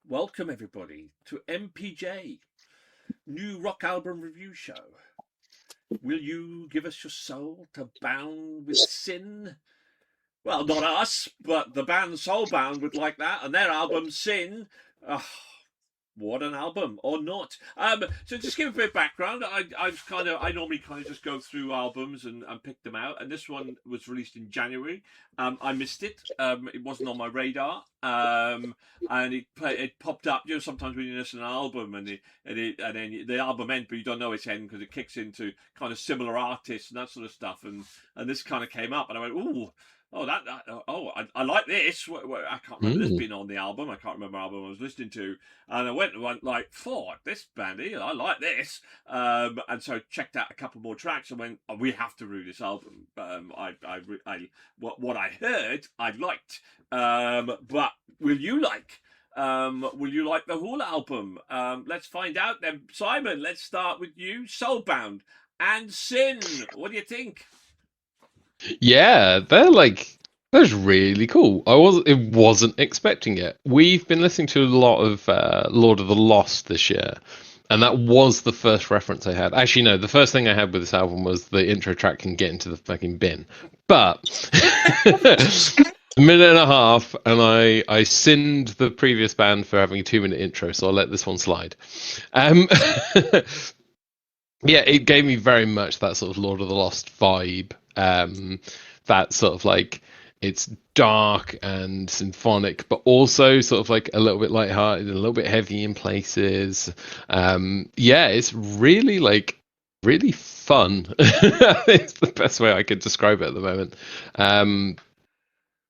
Welcome everybody to MPJ, new rock album review show. Will you give us your soul to bound with sin? Well, not us, but the band Soulbound would like that, and their album Sin. What an album, or not. So just give a bit of background. I normally kind of just go through albums and pick them out, and this one was released in January. I missed it. It wasn't on my radar. And it popped up. You know, sometimes when you listen to an album and then the album ends, but you don't know its end because it kicks into kind of similar artists and that sort of stuff. And this kind of came up, and I went, ooh. I like this. I can't remember this being on the album. I can't remember the album I was listening to. And I went like, this band here, I like this. And so checked out a couple more tracks and went, we have to review this album. What I heard, I liked. But will you like? Will you like the whole album? Let's find out then. Simon, let's start with you. Soulbound and Sin. What do you think? Yeah, that's really cool. It wasn't expecting it. We've been listening to a lot of Lord of the Lost this year, and that was the first reference I had. Actually, no, the first thing I had with this album was the intro track and Get Into the Fucking Bin. But a minute and a half, and I sinned the previous band for having a 2-minute intro, so I'll let this one slide. Yeah, it gave me very much that sort of Lord of the Lost vibe. That sort of like, it's dark and symphonic, but also sort of like a little bit lighthearted and a little bit heavy in places. Yeah, it's really really fun. It's the best way I could describe it at the moment.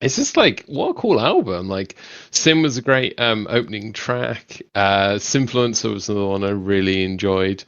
It's just like, what a cool album. Like, Sin was a great opening track. Sinfluencer was another one I really enjoyed.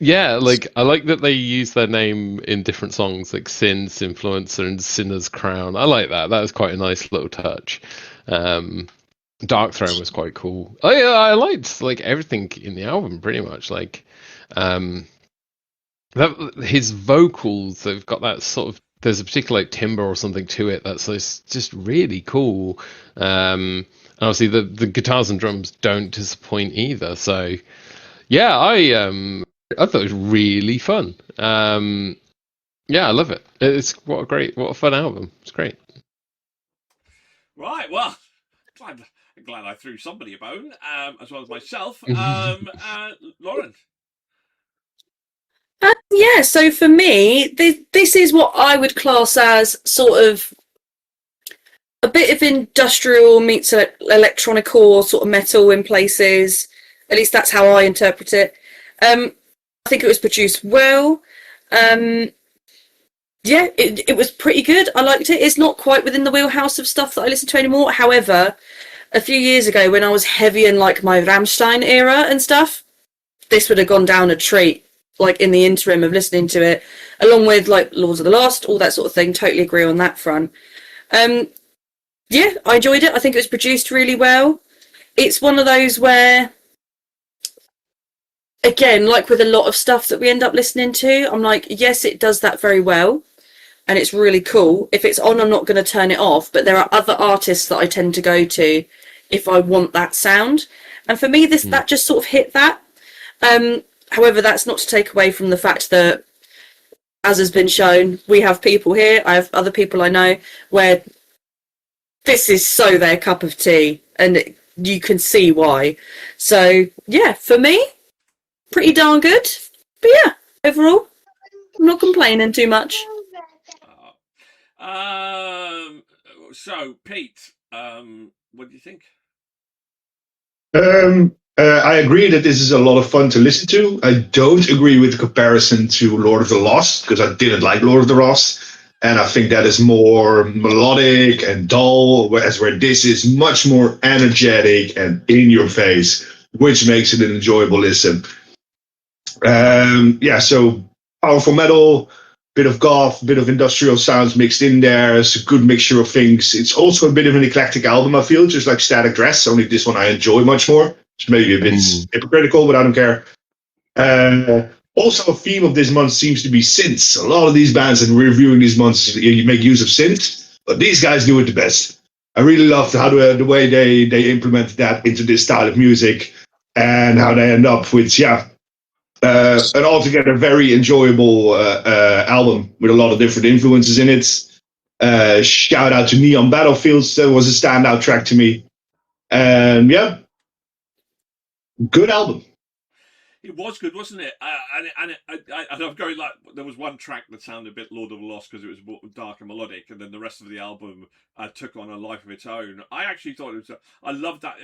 Yeah, like, I like that they use their name in different songs, like Sin, Sinfluencer, and Sinner's Crown. I like that. That was quite a nice little touch. Dark Throne was quite cool. Oh yeah, I liked like everything in the album pretty much. Like, his vocals, they've got that sort of, there's a particular like timbre or something to it that's just really cool. And obviously the guitars and drums don't disappoint either. So yeah, I thought it was really fun. Yeah, I love it. It's what a fun album. It's great. Right, well, glad I threw somebody a bone, as well as myself. Lauren. Yeah, so for me, this is what I would class as sort of a bit of industrial meets electronic or sort of metal in places. At least that's how I interpret it. I think it was produced well. Yeah, it was pretty good. I liked it. It's not quite within the wheelhouse of stuff that I listen to anymore. However, a few years ago when I was heavy in like my Rammstein era and stuff, this would have gone down a treat. Like in the interim of listening to it, along with like Lords of the Lost, all that sort of thing. Totally agree on that front. Yeah, I enjoyed it. I think it was produced really well. It's one of those where, again, like with a lot of stuff that we end up listening to, I'm like, yes, it does that very well, and it's really cool. If it's on, I'm not going to turn it off, but there are other artists that I tend to go to if I want that sound. And for me, that just sort of hit that. However, that's not to take away from the fact that, as has been shown, we have people here, I have other people I know, where this is so their cup of tea, and you can see why. So, yeah, for me, pretty darn good. But yeah, overall, I'm not complaining too much. So, Pete, what do you think? I agree that this is a lot of fun to listen to. I don't agree with the comparison to Lord of the Lost, because I didn't like Lord of the Lost. And I think that is more melodic and dull, whereas where this is much more energetic and in your face, which makes it an enjoyable listen. Yeah, so powerful metal, bit of goth, bit of industrial sounds mixed in there. It's a good mixture of things. It's also a bit of an eclectic album, I feel, just like Static Dress, only this one I enjoy much more. It's maybe a bit hypocritical, but I don't care. Also, a theme of this month seems to be synths. A lot of these bands that we're reviewing these months, you make use of synth, but these guys do it the best. I really loved how the way they implemented that into this style of music, and how they end up with an altogether very enjoyable album with a lot of different influences in it. Shout out to Neon Battlefields, that was a standout track to me, and yeah, good album. It was good, wasn't it? And I'm going like, there was one track that sounded a bit Lord of the Lost because it was more dark and melodic, and then the rest of the album took on a life of its own. I actually thought it was. I loved that.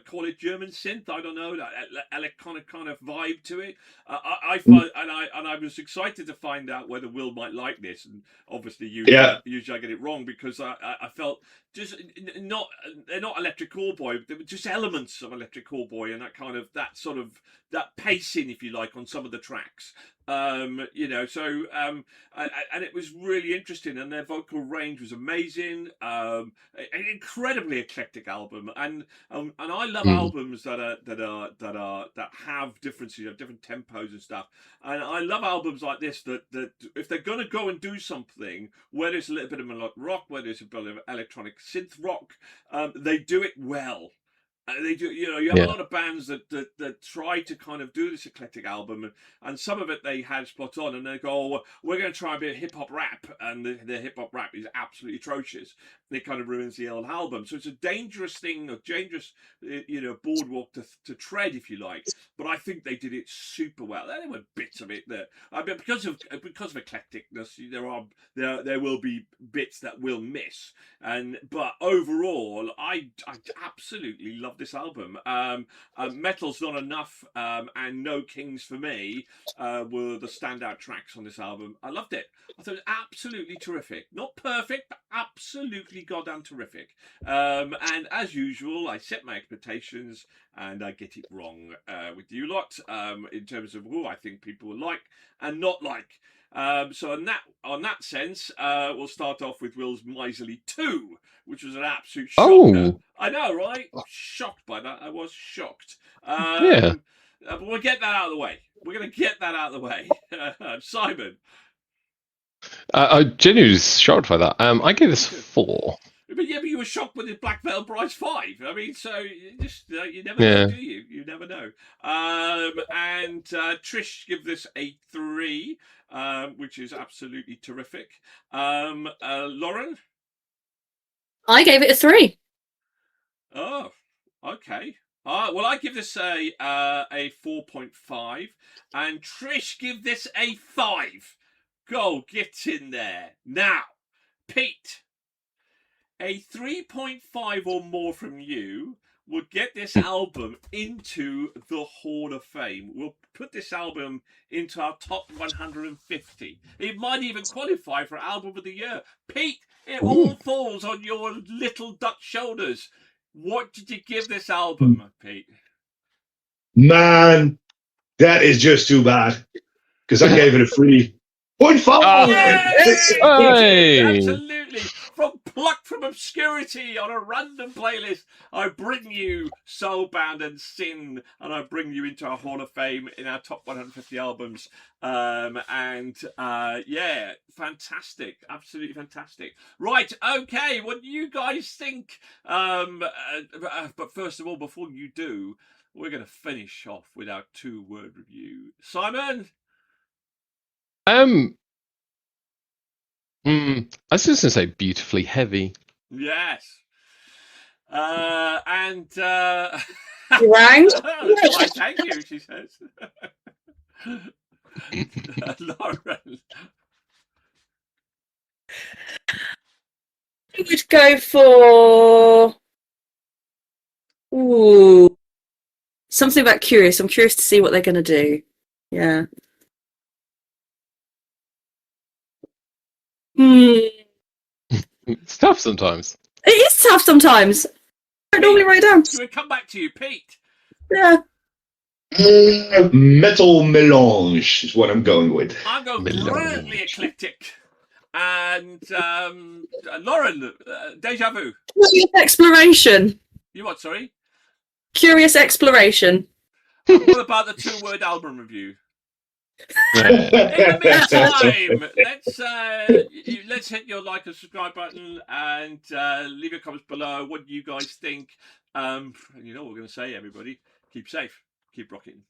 Call it German synth. I don't know, that electronic kind of vibe to it. I find, and I was excited to find out whether Will might like this, and obviously usually I get it wrong because I felt just not, they're not Electric Callboy, they were just elements of Electric Callboy, and that pacing, if you like, on some of the tracks. And it was really interesting, and their vocal range was amazing. An incredibly eclectic album, and I love albums that have differences, different tempos and stuff. And I love albums like this that if they're going to go and do something, whether it's a little bit of melodic rock, whether it's a bit of electronic synth rock, they do it well. They do, you have a lot of bands that try to kind of do this eclectic album, and some of it they had spot on, and they go, "Oh, we're going to try a bit of hip hop rap," and the hip hop rap is absolutely atrocious. And it kind of ruins the old album. So it's a dangerous thing, a dangerous, boardwalk to tread, if you like. But I think they did it super well. There were bits of it that, I mean, because of eclecticness, there will be bits that we'll miss. But overall, I absolutely love this album. Metal's Not Enough and No Kings for Me were the standout tracks on this album. I loved it. I thought it was absolutely terrific. Not perfect, but absolutely goddamn terrific. And as usual, I set my expectations and I get it wrong with you lot in terms of who I think people will like and not like. So on that sense, we'll start off with Will's Miserly 2, which was an absolute shocker. Oh. I know, right? Shocked by that. I was shocked. Yeah. But we'll get that out of the way. We're going to get that out of the way. Simon. I genuinely was shocked by that. I gave this 4. But you were shocked with the Black Veil Brides 5. I mean, so you never know, do you? You never know. And Trish give this a 3, which is absolutely terrific. Lauren? I gave it a 3. Oh, okay. Well, I give this a 4.5, and Trish give this a 5. Go, get in there now, Pete. A 3.5 or more from you would get this album into the Hall of Fame. We'll put this album into our top 150. It might even qualify for Album of the Year. Pete, it all falls on your little Dutch shoulders. What did you give this album, Pete? Man, that is just too bad, because I gave it a 3.5. Hey! Absolutely. Plucked from obscurity on a random playlist, I bring you Soulbound and Sin, and I bring you into our Hall of Fame in our top 150 albums. Fantastic. Absolutely fantastic. Right, okay, what do you guys think? But first of all, before you do, we're going to finish off with our 2-word review. Simon? I was just going to say beautifully heavy. Yes. And You rang? Why, thank you, she says. Lauren. I would go for something about curious. I'm curious to see what they're going to do. Yeah. It's tough sometimes. It is tough sometimes. I don't normally write it down. So we come back to you, Pete. Yeah. Metal melange is what I'm going with. I'm going brilliantly eclectic. And Lauren, Deja Vu. Curious exploration. You what, sorry? Curious exploration. What about the 2-word album review? In the meantime, let's hit your like and subscribe button and leave your comments below. What do you guys think? You know what we're going to say, everybody. Keep safe. Keep rocking.